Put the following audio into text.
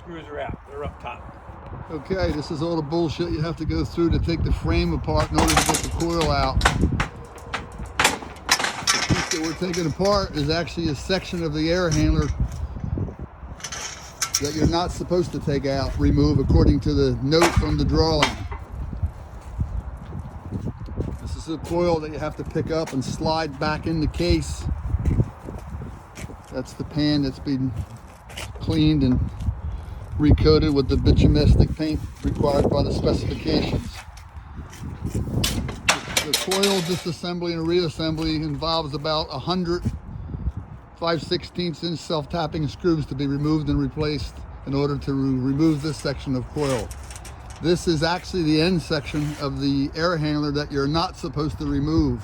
screws are out. They're up top. Okay, this is all the bullshit you have to go through to take the frame apart in order to get the coil out. The piece that we're taking apart is actually a section of the air handler that you're not supposed to take out, remove, according to the note from the drawing. This is a coil that you have to pick up and slide back in the case. That's the pan that's been cleaned and recoated with the bitumistic paint required by the specifications. The coil disassembly and reassembly involves about 100 5/16 inch self-tapping screws to be removed and replaced in order to remove this section of coil. This is actually the end section of the air handler that you're not supposed to remove.